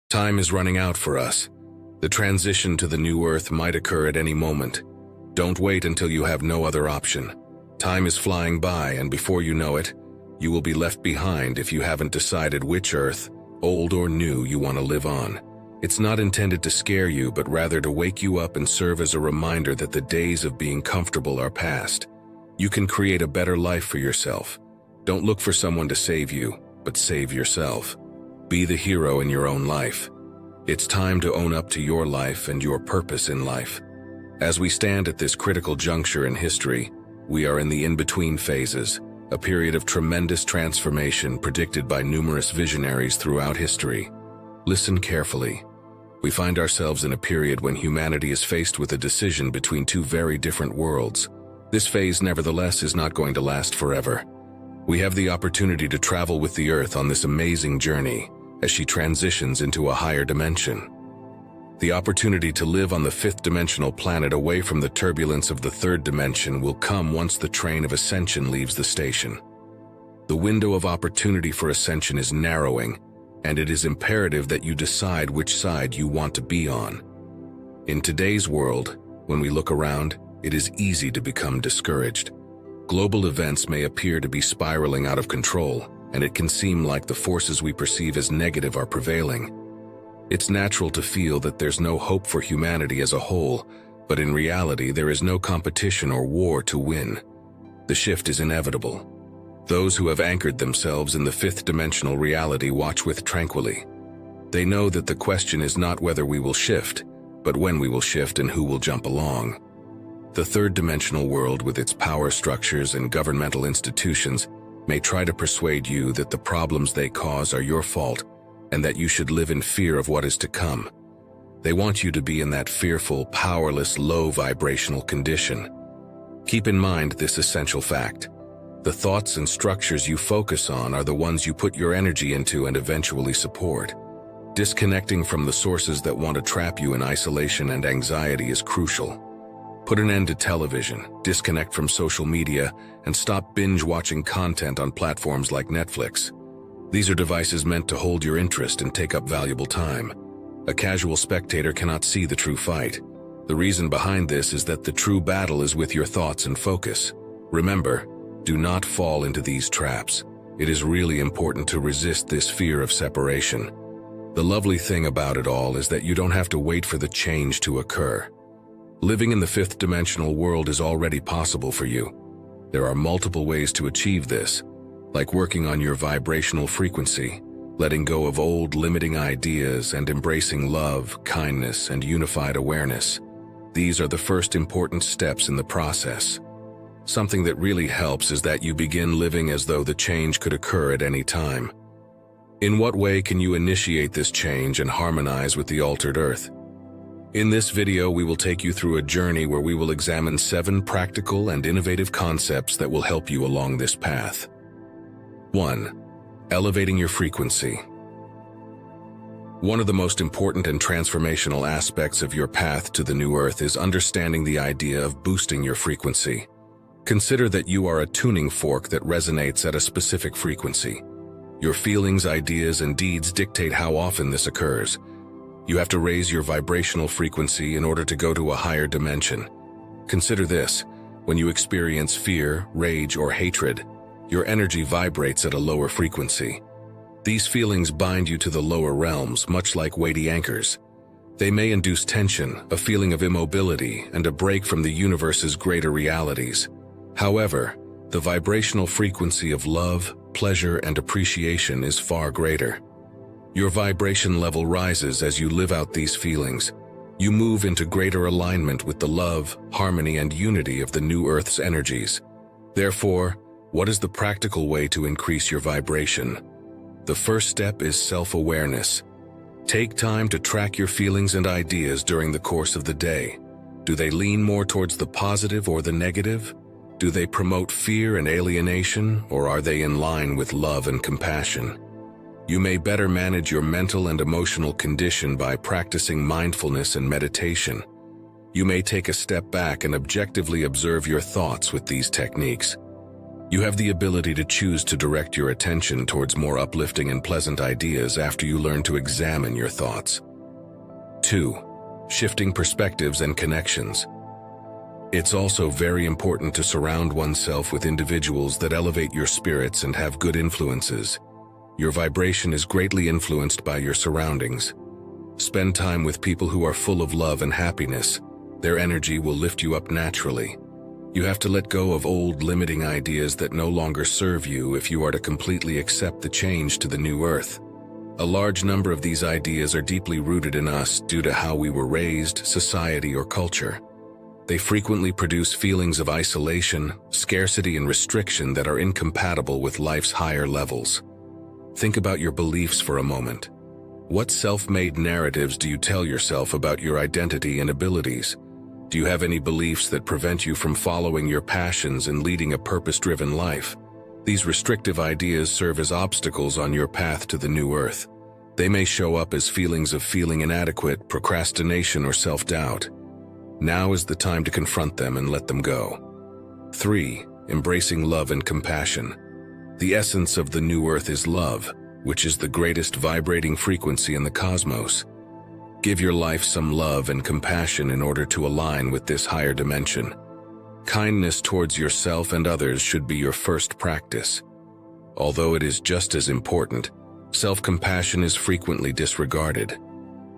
Time is running out for us. The transition to the new Earth might occur at any moment. Don't wait until you have no other option. Time is flying by, and before you know it, you will be left behind if you haven't decided which Earth, old or new, you want to live on. It's not intended to scare you, but rather to wake you up and serve as a reminder that the days of being comfortable are past. You can create a better life for yourself. Don't look for someone to save you, but save yourself. Be the hero in your own life. It's time to own up to your life and your purpose in life. As we stand at this critical juncture in history, we are in the in-between phases, a period of tremendous transformation predicted by numerous visionaries throughout history. Listen carefully. We find ourselves in a period when humanity is faced with a decision between two very different worlds. This phase, nevertheless, is not going to last forever. We have the opportunity to travel with the Earth on this amazing journey as she transitions into a higher dimension. The opportunity to live on the fifth-dimensional planet away from the turbulence of the third dimension will come once the train of ascension leaves the station. The window of opportunity for ascension is narrowing, and it is imperative that you decide which side you want to be on. In today's world, when we look around, it is easy to become discouraged. Global events may appear to be spiraling out of control, and it can seem like the forces we perceive as negative are prevailing. It's natural to feel that there's no hope for humanity as a whole, but in reality there is no competition or war to win. The shift is inevitable. Those who have anchored themselves in the fifth-dimensional reality watch with tranquility. They know that the question is not whether we will shift, but when we will shift and who will jump along. The third-dimensional world, with its power structures and governmental institutions, may try to persuade you that the problems they cause are your fault and that you should live in fear of what is to come. They want you to be in that fearful, powerless, low-vibrational condition. Keep in mind this essential fact. The thoughts and structures you focus on are the ones you put your energy into and eventually support. Disconnecting from the sources that want to trap you in isolation and anxiety is crucial. Put an end to television, disconnect from social media, and stop binge-watching content on platforms like Netflix. These are devices meant to hold your interest and take up valuable time. A casual spectator cannot see the true fight. The reason behind this is that the true battle is with your thoughts and focus. Remember, do not fall into these traps. It is really important to resist this fear of separation. The lovely thing about it all is that you don't have to wait for the change to occur. Living in the fifth-dimensional world is already possible for you. There are multiple ways to achieve this, like working on your vibrational frequency, letting go of old limiting ideas, and embracing love, kindness, and unified awareness. These are the first important steps in the process. Something that really helps is that you begin living as though the change could occur at any time. In what way can you initiate this change and harmonize with the altered Earth? In this video, we will take you through a journey where we will examine 7 practical and innovative concepts that will help you along this path. 1. Elevating your frequency. One of the most important and transformational aspects of your path to the new Earth is understanding the idea of boosting your frequency. Consider that you are a tuning fork that resonates at a specific frequency. Your feelings, ideas, and deeds dictate how often this occurs. You have to raise your vibrational frequency in order to go to a higher dimension. Consider this: when you experience fear, rage, or hatred, your energy vibrates at a lower frequency. These feelings bind you to the lower realms, much like weighty anchors. They may induce tension, a feeling of immobility, and a break from the universe's greater realities. However, the vibrational frequency of love, pleasure, and appreciation is far greater. Your vibration level rises as you live out these feelings. You move into greater alignment with the love, harmony, and unity of the new Earth's energies. Therefore, what is the practical way to increase your vibration? The first step is self-awareness. Take time to track your feelings and ideas during the course of the day. Do they lean more towards the positive or the negative? Do they promote fear and alienation, or are they in line with love and compassion? You may better manage your mental and emotional condition by practicing mindfulness and meditation. You may take a step back and objectively observe your thoughts with these techniques. You have the ability to choose to direct your attention towards more uplifting and pleasant ideas after you learn to examine your thoughts. 2. Shifting perspectives and connections. It's also very important to surround oneself with individuals that elevate your spirits and have good influences. Your vibration is greatly influenced by your surroundings. Spend time with people who are full of love and happiness. Their energy will lift you up naturally. You have to let go of old limiting ideas that no longer serve you if you are to completely accept the change to the new earth. A large number of these ideas are deeply rooted in us due to how we were raised, society, or culture. They frequently produce feelings of isolation, scarcity, and restriction that are incompatible with life's higher levels. Think about your beliefs for a moment. What self-made narratives do you tell yourself about your identity and abilities? Do you have any beliefs that prevent you from following your passions and leading a purpose-driven life? These restrictive ideas serve as obstacles on your path to the new earth. They may show up as feelings of feeling inadequate, procrastination, or self-doubt. Now is the time to confront them and let them go. 3. Embracing love and compassion. The essence of the new earth is love, which is the greatest vibrating frequency in the cosmos. Give your life some love and compassion in order to align with this higher dimension. Kindness towards yourself and others should be your first practice. Although it is just as important, self-compassion is frequently disregarded.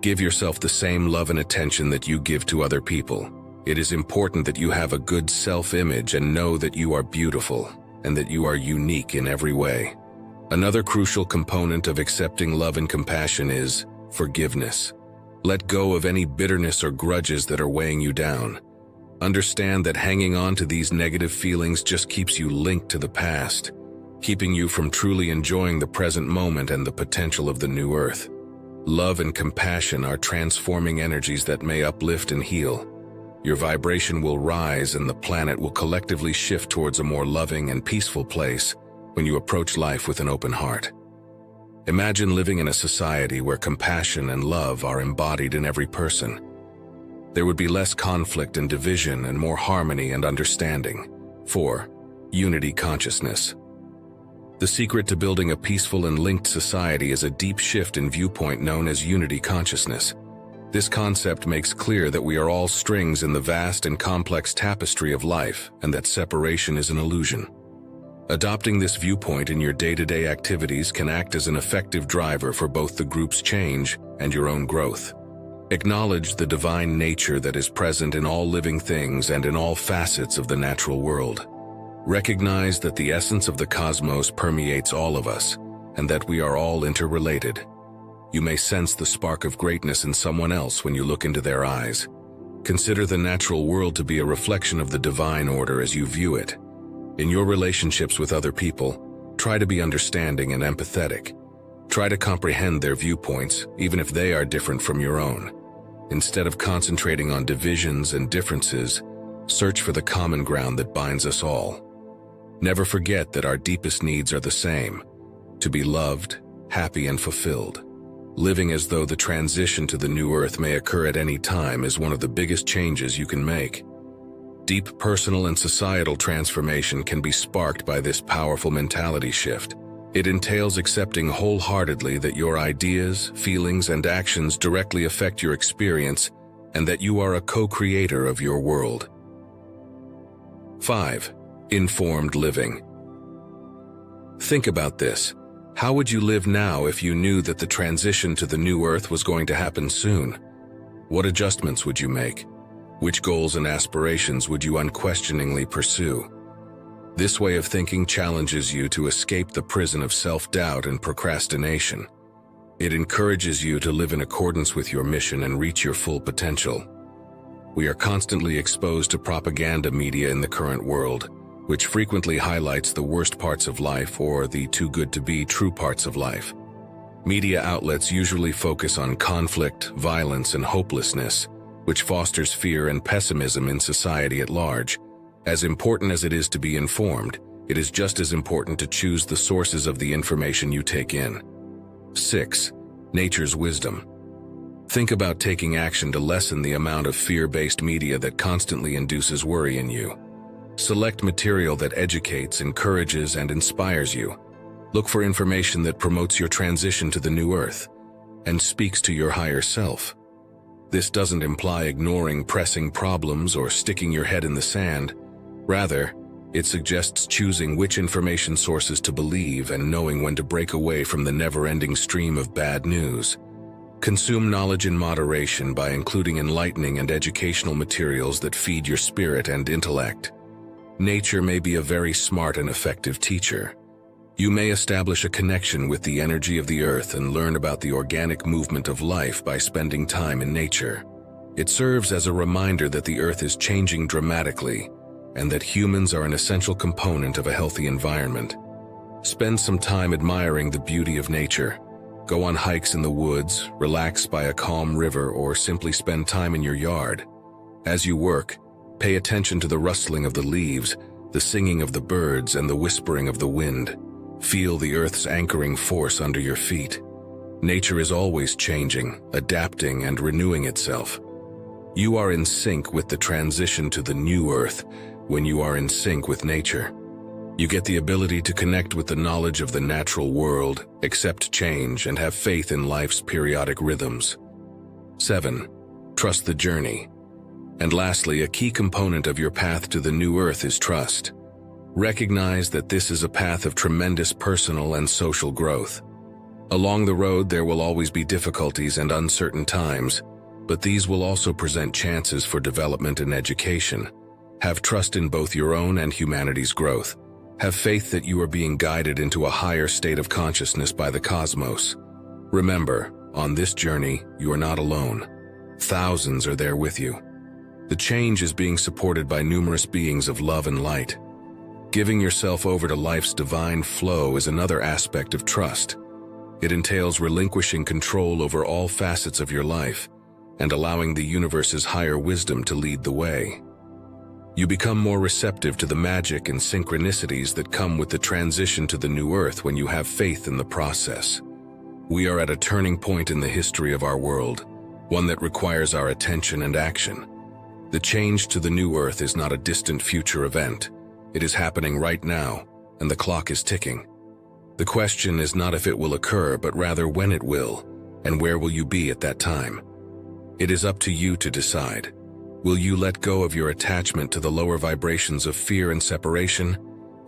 Give yourself the same love and attention that you give to other people. It is important that you have a good self-image and know that you are beautiful and that you are unique in every way. Another crucial component of accepting love and compassion is forgiveness. Let go of any bitterness or grudges that are weighing you down. Understand that hanging on to these negative feelings just keeps you linked to the past, keeping you from truly enjoying the present moment and the potential of the new earth. Love and compassion are transforming energies that may uplift and heal. Your vibration will rise and the planet will collectively shift towards a more loving and peaceful place when you approach life with an open heart. Imagine living in a society where compassion and love are embodied in every person. There would be less conflict and division and more harmony and understanding. 4. Unity consciousness. The secret to building a peaceful and linked society is a deep shift in viewpoint known as unity consciousness. This concept makes clear that we are all strings in the vast and complex tapestry of life and that separation is an illusion. Adopting this viewpoint in your day-to-day activities can act as an effective driver for both the group's change and your own growth. Acknowledge the divine nature that is present in all living things and in all facets of the natural world. Recognize that the essence of the cosmos permeates all of us, and that we are all interrelated. You may sense the spark of greatness in someone else when you look into their eyes. Consider the natural world to be a reflection of the divine order as you view it. In your relationships with other people, try to be understanding and empathetic. Try to comprehend their viewpoints, even if they are different from your own. Instead of concentrating on divisions and differences, search for the common ground that binds us all. Never forget that our deepest needs are the same: to be loved, happy, and fulfilled. Living as though the transition to the new earth may occur at any time is one of the biggest changes you can make. Deep personal and societal transformation can be sparked by this powerful mentality shift. It entails accepting wholeheartedly that your ideas, feelings, and actions directly affect your experience and that you are a co-creator of your world. 5. Informed living. Think about this. How would you live now if you knew that the transition to the new earth was going to happen soon? What adjustments would you make? Which goals and aspirations would you unquestioningly pursue? This way of thinking challenges you to escape the prison of self-doubt and procrastination. It encourages you to live in accordance with your mission and reach your full potential. We are constantly exposed to propaganda media in the current world, which frequently highlights the worst parts of life or the too-good-to-be true parts of life. Media outlets usually focus on conflict, violence, and hopelessness, which fosters fear and pessimism in society at large. As important as it is to be informed, it is just as important to choose the sources of the information you take in. 6. Nature's wisdom. Think about taking action to lessen the amount of fear-based media that constantly induces worry in you. Select material that educates, encourages, and inspires you. Look for information that promotes your transition to the new earth and speaks to your higher self. This doesn't imply ignoring pressing problems or sticking your head in the sand. Rather, it suggests choosing which information sources to believe and knowing when to break away from the never-ending stream of bad news. Consume knowledge in moderation by including enlightening and educational materials that feed your spirit and intellect. Nature may be a very smart and effective teacher. You may establish a connection with the energy of the earth and learn about the organic movement of life by spending time in nature. It serves as a reminder that the earth is changing dramatically and that humans are an essential component of a healthy environment. Spend some time admiring the beauty of nature. Go on hikes in the woods, relax by a calm river, or simply spend time in your yard. As you work, pay attention to the rustling of the leaves, the singing of the birds, and the whispering of the wind. Feel the earth's anchoring force under your feet. Nature is always changing, adapting, and renewing itself. You are in sync with the transition to the new earth when you are in sync with nature. You get the ability to connect with the knowledge of the natural world, accept change, and have faith in life's periodic rhythms. 7. Trust the journey. And lastly, a key component of your path to the new earth is trust. Recognize that this is a path of tremendous personal and social growth. Along the road, there will always be difficulties and uncertain times, but these will also present chances for development and education. Have trust in both your own and humanity's growth. Have faith that you are being guided into a higher state of consciousness by the cosmos. Remember, on this journey, you are not alone. Thousands are there with you. The change is being supported by numerous beings of love and light. Giving yourself over to life's divine flow is another aspect of trust. It entails relinquishing control over all facets of your life and allowing the universe's higher wisdom to lead the way. You become more receptive to the magic and synchronicities that come with the transition to the new earth when you have faith in the process. We are at a turning point in the history of our world, one that requires our attention and action. The change to the new earth is not a distant future event. It is happening right now, and the clock is ticking. The question is not if it will occur, but rather when it will, and where will you be at that time. It is up to you to decide. Will you let go of your attachment to the lower vibrations of fear and separation,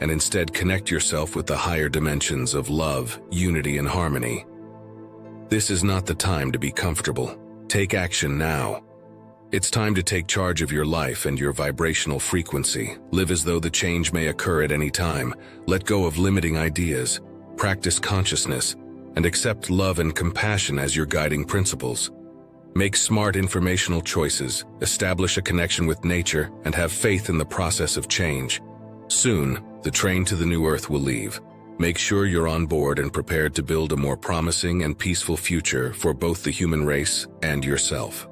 and instead connect yourself with the higher dimensions of love, unity, and harmony? This is not the time to be comfortable. Take action now. It's time to take charge of your life and your vibrational frequency. Live as though the change may occur at any time. Let go of limiting ideas. Practice consciousness, and accept love and compassion as your guiding principles. Make smart informational choices, establish a connection with nature, and have faith in the process of change. Soon, the train to the new earth will leave. Make sure you're on board and prepared to build a more promising and peaceful future for both the human race and yourself.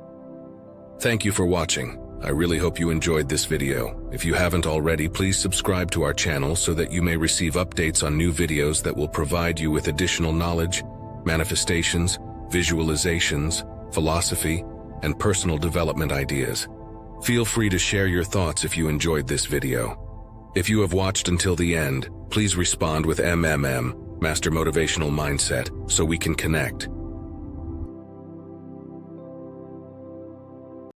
Thank you for watching. I really hope you enjoyed this video. If you haven't already, please subscribe to our channel so that you may receive updates on new videos that will provide you with additional knowledge, manifestations, visualizations, philosophy, and personal development ideas. Feel free to share your thoughts if you enjoyed this video. If you have watched until the end, please respond with MMM, Master Motivational Mindset, so we can connect.